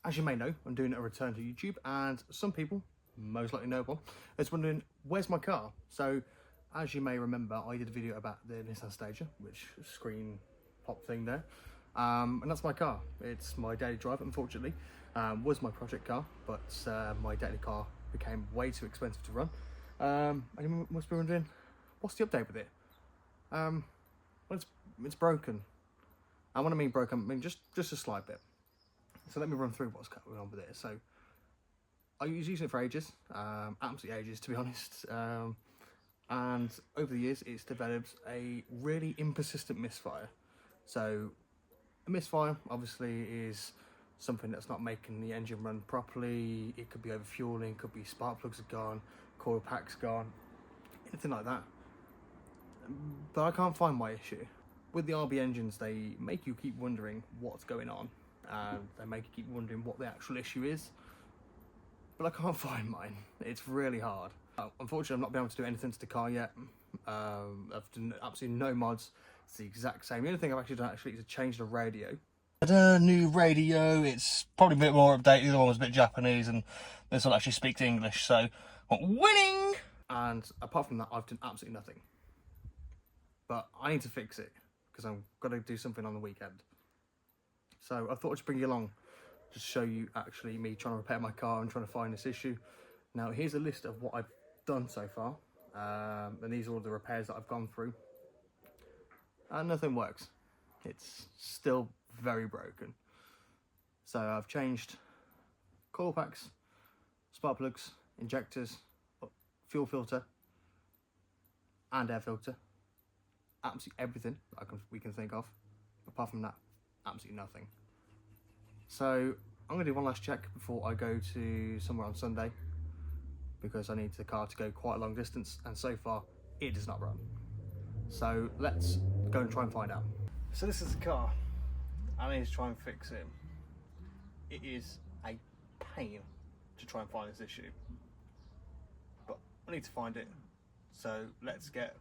As you may know, I'm doing a return to YouTube, and some people, most likely no one, is wondering, where's my car? So, as you may remember, I did a video about the Nissan Stagea, which screen pop thing there, and that's my car. It's my daily drive, unfortunately. Was my project car, but my daily car became way too expensive to run. And you must be wondering, what's the update with it? Well, it's broken. And when I mean broken, I mean just a slight bit. So let me run through what's going on with it. So I was using it for ages, absolutely ages to be honest. And over the years, it's developed a really inconsistent misfire. So a misfire obviously is something that's not making the engine run properly. It could be overfueling, could be spark plugs are gone, coil pack's gone, anything like that. But I can't find my issue. With the RB engines, they make you keep wondering what's going on. They make you keep wondering what the actual issue is. But I can't find mine. It's really hard. Unfortunately, I've not been able to do anything to the car yet. I've done absolutely no mods. It's the exact same. The only thing I've actually done is to change the radio. A new radio. It's probably a bit more updated. The other one was a bit Japanese, and this one actually speaks English. So, winning! And apart from that, I've done absolutely nothing. But I need to fix it because I'm going to do something on the weekend. So I thought I'd just bring you along, just show you actually me trying to repair my car and trying to find this issue. Now here's a list of what I've done so far, and these are all the repairs that I've gone through, and nothing works. It's still very broken. So I've changed coil packs, spark plugs, injectors, fuel filter, and air filter. Absolutely everything we can think of. Apart from that, absolutely nothing. So I'm going to do one last check before I go to somewhere on Sunday, because I need the car to go quite a long distance, and so far it does not run. So let's go and try and find out. So this is the car. I need to try and fix it. It is a pain to try and find this issue, but I need to find it. So let's get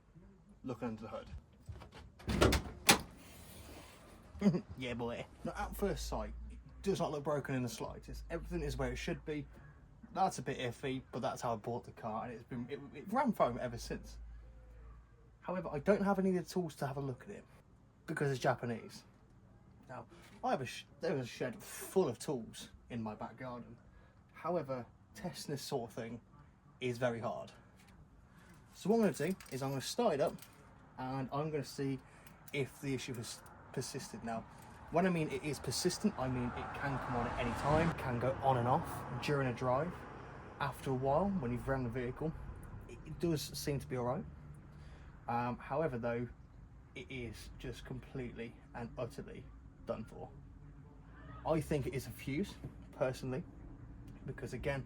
looking under the hood. Yeah, boy. Now, at first sight, it does not look broken in the slightest. Everything is where it should be. That's a bit iffy, but that's how I bought the car, and it ran fine ever since. However, I don't have any of the tools to have a look at it because it's Japanese. Now, there was a shed full of tools in my back garden. However, testing this sort of thing is very hard. So what I'm going to do is I'm going to start it up, and I'm going to see if the issue has persisted. Now, when I mean it is persistent, I mean it can come on at any time, can go on and off during a drive. After a while, when you've run the vehicle, it does seem to be alright. However though, it is just completely and utterly done for. I think it is a fuse, personally, because again,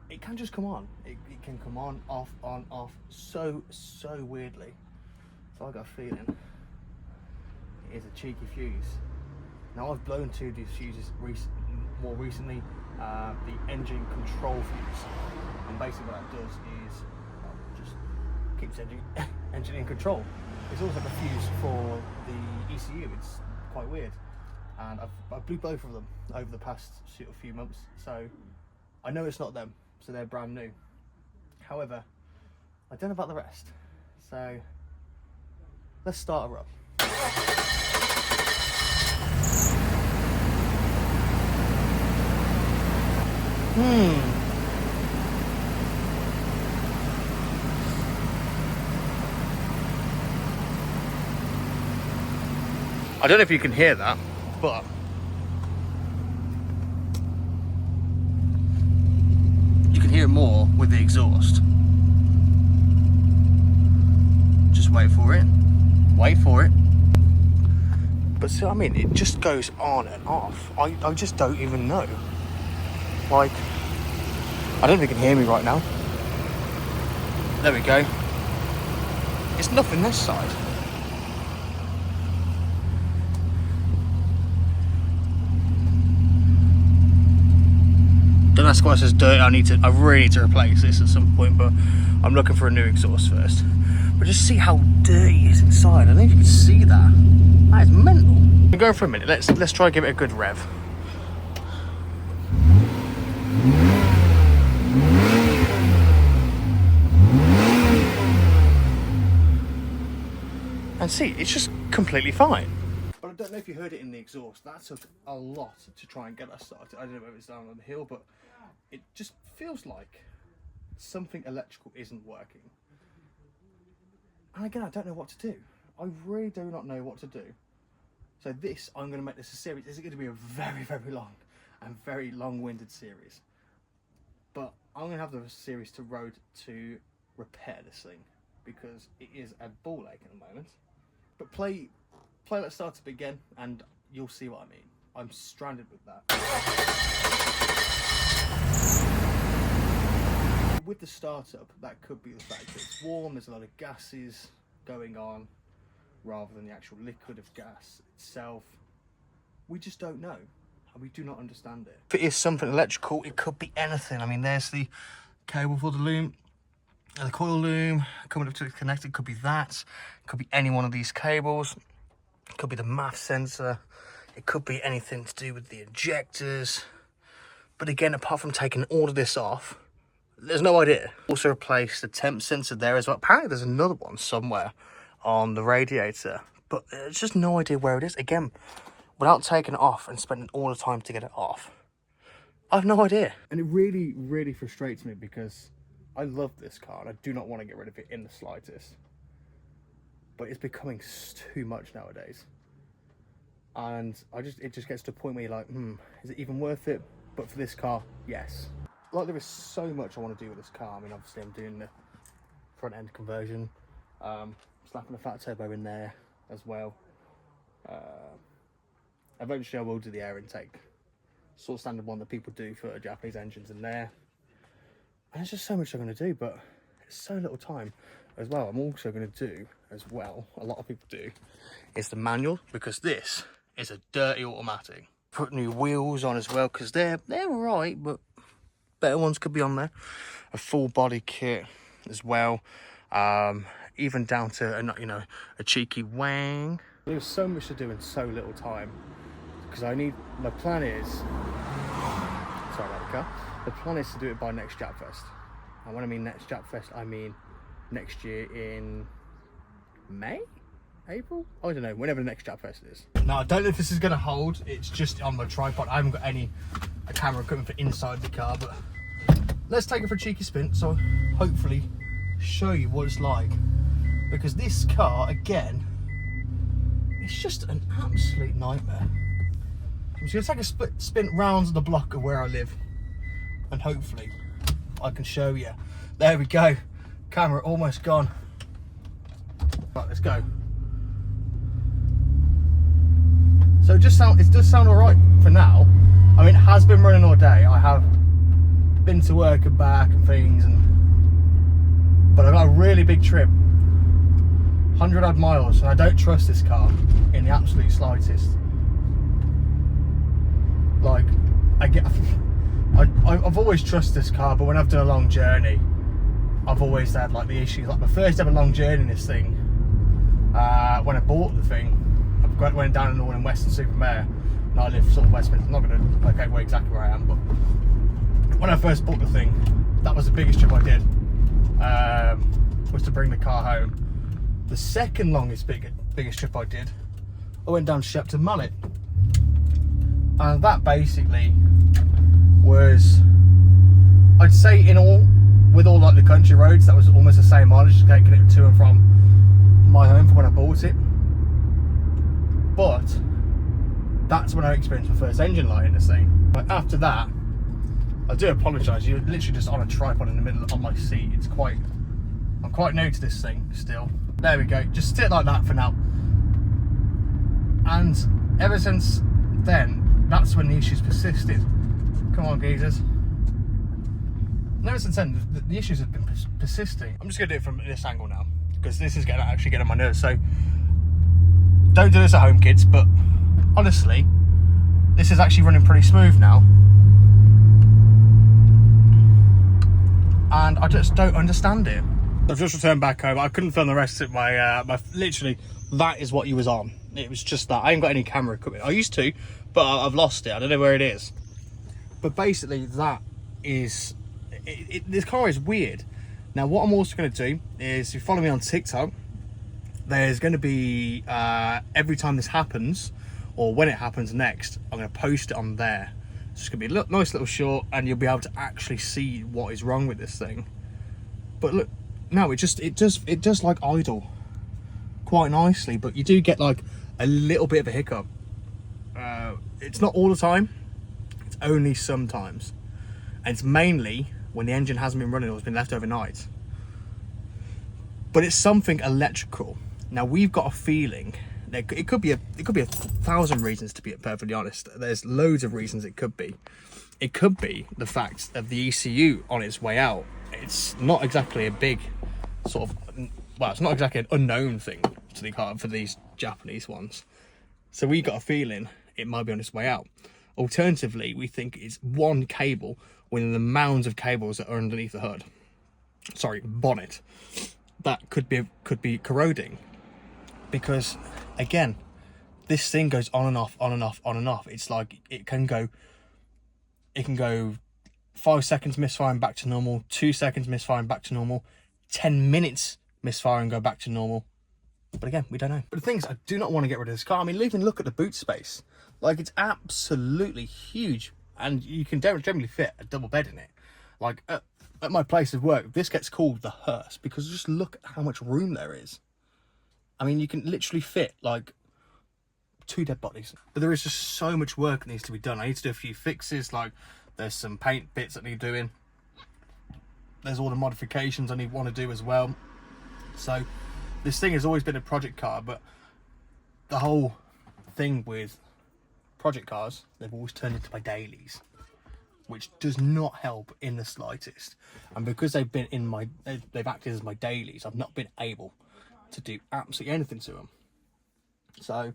it can just come on. It can come on, off, so weirdly. So I got a feeling it is a cheeky fuse. Now I've blown two of these fuses more recently, the engine control fuse, and basically what that does is just keeps engine in control. It's also a fuse for the ECU. It's quite weird, and I blew both of them over the past few months, so I know it's not them, so they're brand new. However, I don't know about the rest, so let's start her up. I don't know if you can hear that, but you can hear it more with the exhaust. Just wait for it. Wait for it. But see what I mean? It just goes on and off. I just don't even know. Like, I don't think you can hear me right now. There we go. It's nothing this side. Don't ask why it says dirty. I really need to replace this at some point, but I'm looking for a new exhaust first. But just see how dirty it is inside. I don't know if you can see that. That is mental. We're going for a minute. Let's try and give it a good rev. see, it's just completely fine. But I don't know if you heard it in the exhaust. That took a lot to try and get us started. I don't know whether it's down on the hill, but it just feels like something electrical isn't working. And again, I don't know what to do. I really do not know what to do. So this, I'm going to make this a series. It's going to be a very, very long and very long-winded series. But I'm going to have the series to road to repair this thing, because it is a ball ache at the moment. But play Let's Start Up again and you'll see what I mean. I'm stranded with that. With the startup, that could be the fact that it's warm, there's a lot of gases going on rather than the actual liquid of gas itself. We just don't know, and we do not understand it. If it is something electrical, it could be anything. I mean, there's the cable for the loom, the coil loom coming up to the connector. It could be that, it could be any one of these cables, it could be the MAF sensor, it could be anything to do with the injectors. But again, apart from taking all of this off, there's no idea. Also replace the temp sensor there as well. Apparently there's another one somewhere on the radiator, but there's just no idea where it is. Again, without taking it off and spending all the time to get it off, I have no idea. And it really, really frustrates me because I love this car and I do not want to get rid of it in the slightest. But it's becoming too much nowadays. And it just gets to a point where you're like, is it even worth it? But for this car, yes. Like, there is so much I want to do with this car. I mean, obviously I'm doing the front end conversion, slapping a fat turbo in there as well. Eventually I will do the air intake, sort of standard one that people do for Japanese engines in there. And there's just so much I'm going to do, but it's so little time as well. I'm also going to do as well, a lot of people do, is the manual, because this is a dirty automatic. Put new wheels on as well, because they're alright, but better ones could be on there. A full body kit as well, even down to a cheeky wang. There's so much to do in so little time, because my plan is, sorry about the car, the plan is to do it by next Japfest. And when I mean next Japfest, I mean next year in May? April? I don't know, whenever the next Japfest is. Now, I don't know if this is going to hold. It's just on my tripod. I haven't got any camera equipment for inside the car, but let's take it for a cheeky spin, so hopefully show you what it's like. Because this car, again, it's just an absolute nightmare. I'm just going to take a spin round the block of where I live, and hopefully I can show you. There we go. Camera almost gone. Right, let's go. So it does sound alright for now. I mean, it has been running all day. I have been to work and back and things, but I got a really big trip, 100 odd miles, and I don't trust this car in the absolute slightest. Like, I've always trusted this car, but when I've done a long journey, I've always had like the issues. Like my first ever long journey in this thing, when I bought the thing, I went down in the in Western-super-Mare. Now I live sort of Westminster. I'm not going to work out exactly where I am, but when I first bought the thing, that was the biggest trip I did, was to bring the car home. The second longest biggest trip I did, I went down to Shepton Mallet, and that basically was, I'd say in all, with all like the country roads, that was almost the same mileage, just taking it to and from my home from when I bought it. But that's when I experienced my first engine light in this thing. But after that, I do apologise, you're literally just on a tripod in the middle on my seat. I'm quite new to this thing still. There we go, just sit like that for now. And ever since then, that's when the issues persisted. Come on, geezers. And ever since then, the issues have been persisting. I'm just going to do it from this angle now, because this is actually getting on my nerves. So don't do this at home, kids, but honestly, this is actually running pretty smooth now. And I just don't understand it. I've just returned back home. I couldn't film the rest of my literally, that is what you was on. It was just that. I ain't got any camera equipment. I used to, but I've lost it. I don't know where it is. But basically, that is, this car is weird. Now, what I'm also going to do is, if you follow me on TikTok, there's going to be, every time this happens, or when it happens next, I'm going to post it on there. It's going to be a nice little short, and you'll be able to actually see what is wrong with this thing. But look, no, it does like idle quite nicely, but you do get like a little bit of a hiccup. It's not all the time, it's only sometimes, and it's mainly when the engine hasn't been running or has been left overnight. But it's something electrical. Now we've got a feeling that it could be a 1,000 reasons, to be perfectly honest. There's loads of reasons it could be. It could be the fact of the ECU on its way out. It's not exactly a big sort of, well, it's not exactly an unknown thing to the car for these Japanese ones. So we got a feeling it might be on its way out. Alternatively, we think it's one cable within the mounds of cables that are underneath the hood. Sorry, bonnet. That could be corroding. Because again, this thing goes on and off, on and off, on and off. It's like it can go 5 seconds misfiring back to normal, 2 seconds misfiring back to normal, 10 minutes misfiring go back to normal. But again, we don't know. But the thing is, I do not want to get rid of this car. I mean, even look at the boot space. Like, it's absolutely huge, and you can generally fit a double bed in it. Like, at my place of work, this gets called the hearse, because just look at how much room there is. I mean, you can literally fit, like, 2 dead bodies. But there is just so much work that needs to be done. I need to do a few fixes, like, there's some paint bits that need doing. There's all the modifications I want to do as well. So, this thing has always been a project car, but the whole thing with project cars, they've always turned into my dailies, which does not help in the slightest. And because they've acted as my dailies, I've not been able to do absolutely anything to them. So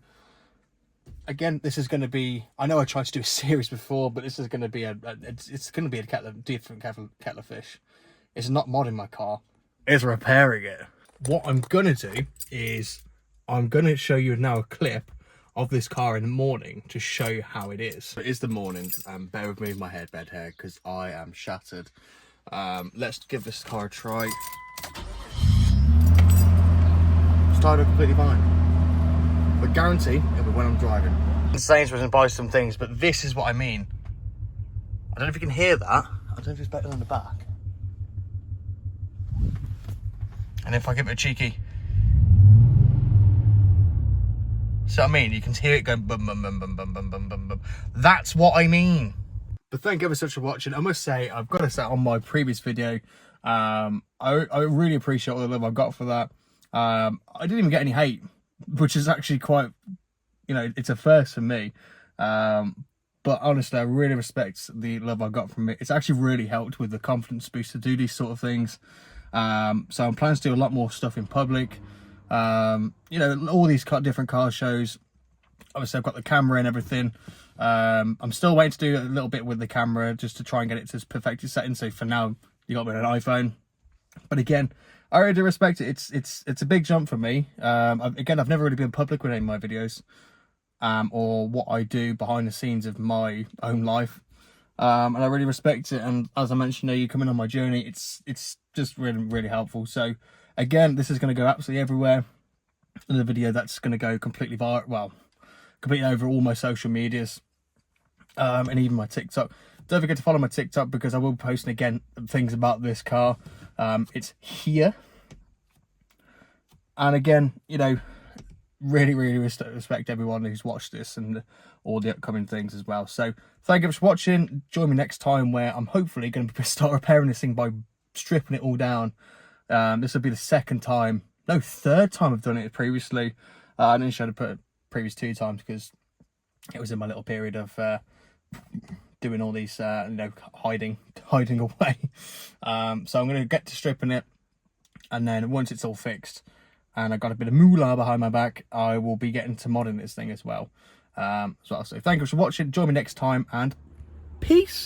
again, this is going to be, I know I tried to do a series before, but this is going to be it's going to be a different kettle of fish. It's not modding my car, it's repairing it. What I'm going to do is I'm going to show you now a clip of this car in the morning to show you how it is. It is the morning, bear with me with my headbed hair because I am shattered. Let's give this car a try. Started completely fine, but guarantee it'll be when I'm driving. Sainsbury's and buy some things, but this is what I mean. I don't know if you can hear that. I don't know if it's better than the back. And if I give it a cheeky, so I mean, you can hear it going bum bum bum bum bum bum bum bum bum. That's what I mean. But thank you ever so much for watching. I must say, I've got to say on my previous video, I really appreciate all the love I got for that. I didn't even get any hate, which is actually quite, you know, it's a first for me. But honestly, I really respect the love I got from it. It's actually really helped with the confidence boost to do these sort of things. So I'm planning to do a lot more stuff in public. You know, all these different car shows. Obviously, I've got the camera and everything. I'm still waiting to do a little bit with the camera just to try and get it to its perfected setting. So for now, you got me on an iPhone. But again, I really do respect it. It's a big jump for me. Again, I've never really been public with any of my videos, or what I do behind the scenes of my own life. And I really respect it. And as I mentioned, you coming on my journey, it's just really, really helpful. So again, this is going to go absolutely everywhere. Another video that's going to go completely viral, well, completely over all my social medias, and even my TikTok. Don't forget to follow my TikTok because I will be posting again things about this car. It's here. And again, you know, really, really respect everyone who's watched this and all the upcoming things as well. So thank you for watching. Join me next time where I'm hopefully going to start repairing this thing by stripping it all down. This will be the third time I've done it previously. I didn't show the previous 2 times because it was in my little period of doing all these, you know, hiding away. So I'm going to get to stripping it, and then once it's all fixed and I've got a bit of moolah behind my back, I will be getting to modding this thing as well. So I'll say thank you for watching. Join me next time, and peace.